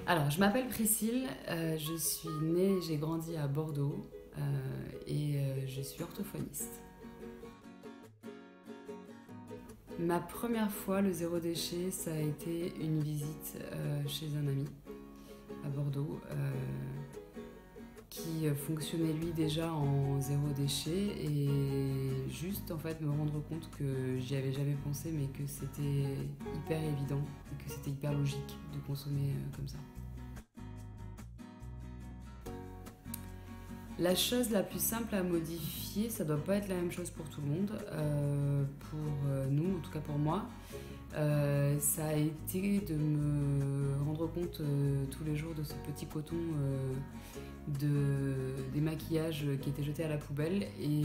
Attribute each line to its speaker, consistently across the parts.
Speaker 1: Alors, je m'appelle Priscille, je suis née, j'ai grandi à Bordeaux et je suis orthophoniste. Ma première fois, le zéro déchet, ça a été une visite chez un ami à Bordeaux qui fonctionnait lui déjà en zéro déchet et juste en fait me rendre compte que j'y avais jamais pensé mais que c'était hyper évident et que c'était hyper logique de consommer comme ça. La chose la plus simple à modifier, ça doit pas être la même chose pour tout le monde. Pour nous, en tout cas pour moi, ça a été de me rendre compte tous les jours de ce petit coton des maquillages qui étaient jetés à la poubelle. Et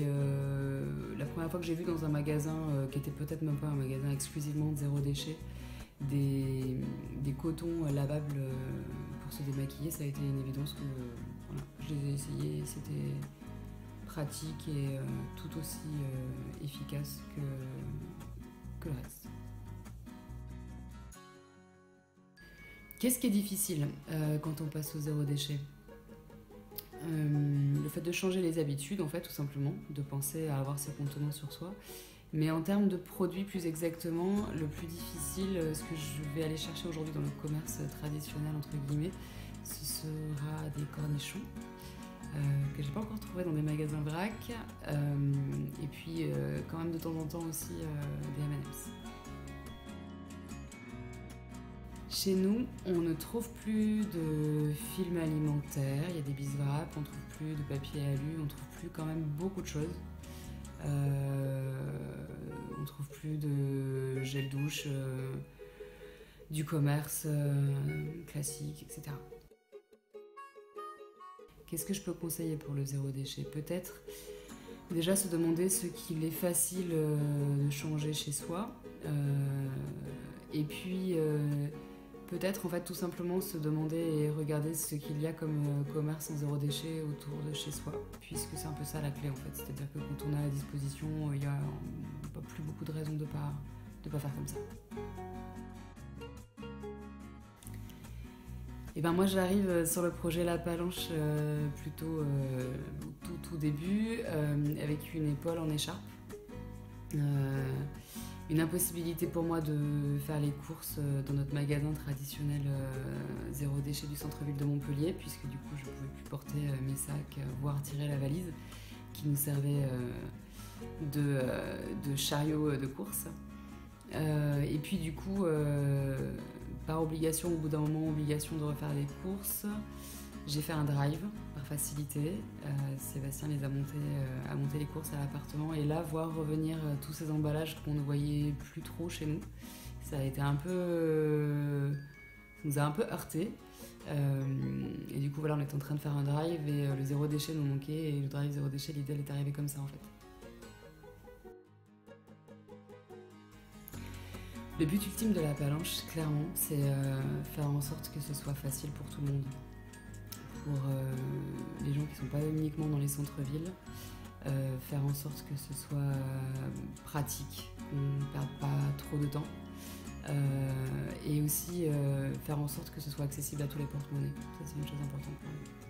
Speaker 1: la première fois que j'ai vu dans un magasin, qui était peut-être même pas un magasin exclusivement de zéro déchet, des cotons lavables pour se démaquiller, ça a été une évidence que voilà, je les ai essayés, c'était pratique et tout aussi efficace que le reste. Qu'est-ce qui est difficile quand on passe au zéro déchet? Le fait de changer les habitudes, en fait, tout simplement, de penser à avoir ses contenants sur soi. Mais en termes de produits, plus exactement, le plus difficile, ce que je vais aller chercher aujourd'hui dans le commerce traditionnel, entre guillemets, ce sera des cornichons que j'ai pas encore trouvé dans des magasins vrac. Et puis, quand même de temps en temps aussi, des M&M's. Chez nous, on ne trouve plus de films alimentaires, il y a des biswraps, on ne trouve plus de papier alu, on ne trouve plus quand même beaucoup de choses. On ne trouve plus de gel douche, du commerce classique, etc. Qu'est-ce que je peux conseiller pour le zéro déchet? Peut-être déjà se demander ce qu'il est facile de changer chez soi. Et puis peut-être en fait tout simplement se demander et regarder ce qu'il y a comme commerce en zéro déchet autour de chez soi, puisque c'est un peu ça la clé en fait. C'est-à-dire que quand on a à disposition, il n'y a pas plus beaucoup de raisons de pas faire comme ça. Et ben moi j'arrive sur le projet La Palanche plutôt tout début avec une épaule en écharpe. Une impossibilité pour moi de faire les courses dans notre magasin traditionnel zéro déchet du centre-ville de Montpellier, puisque du coup je ne pouvais plus porter mes sacs, voire tirer la valise qui nous servait de chariot de course. Et puis du coup, par obligation, au bout d'un moment, obligation de refaire les courses, j'ai fait un drive par facilité. Sébastien les a monté les courses à l'appartement et là voir revenir tous ces emballages qu'on ne voyait plus trop chez nous, ça a été ça nous a un peu heurté. Et du coup voilà, on est en train de faire un drive et le zéro déchet nous manquait et le drive zéro déchet, l'idée elle est arrivée comme ça en fait. Le but ultime de La Palanche, clairement, c'est faire en sorte que ce soit facile pour tout le monde. Pour les gens qui ne sont pas uniquement dans les centres-villes, faire en sorte que ce soit pratique, qu'on ne perde pas trop de temps, et aussi faire en sorte que ce soit accessible à tous les porte-monnaies. Ça, c'est une chose importante pour nous.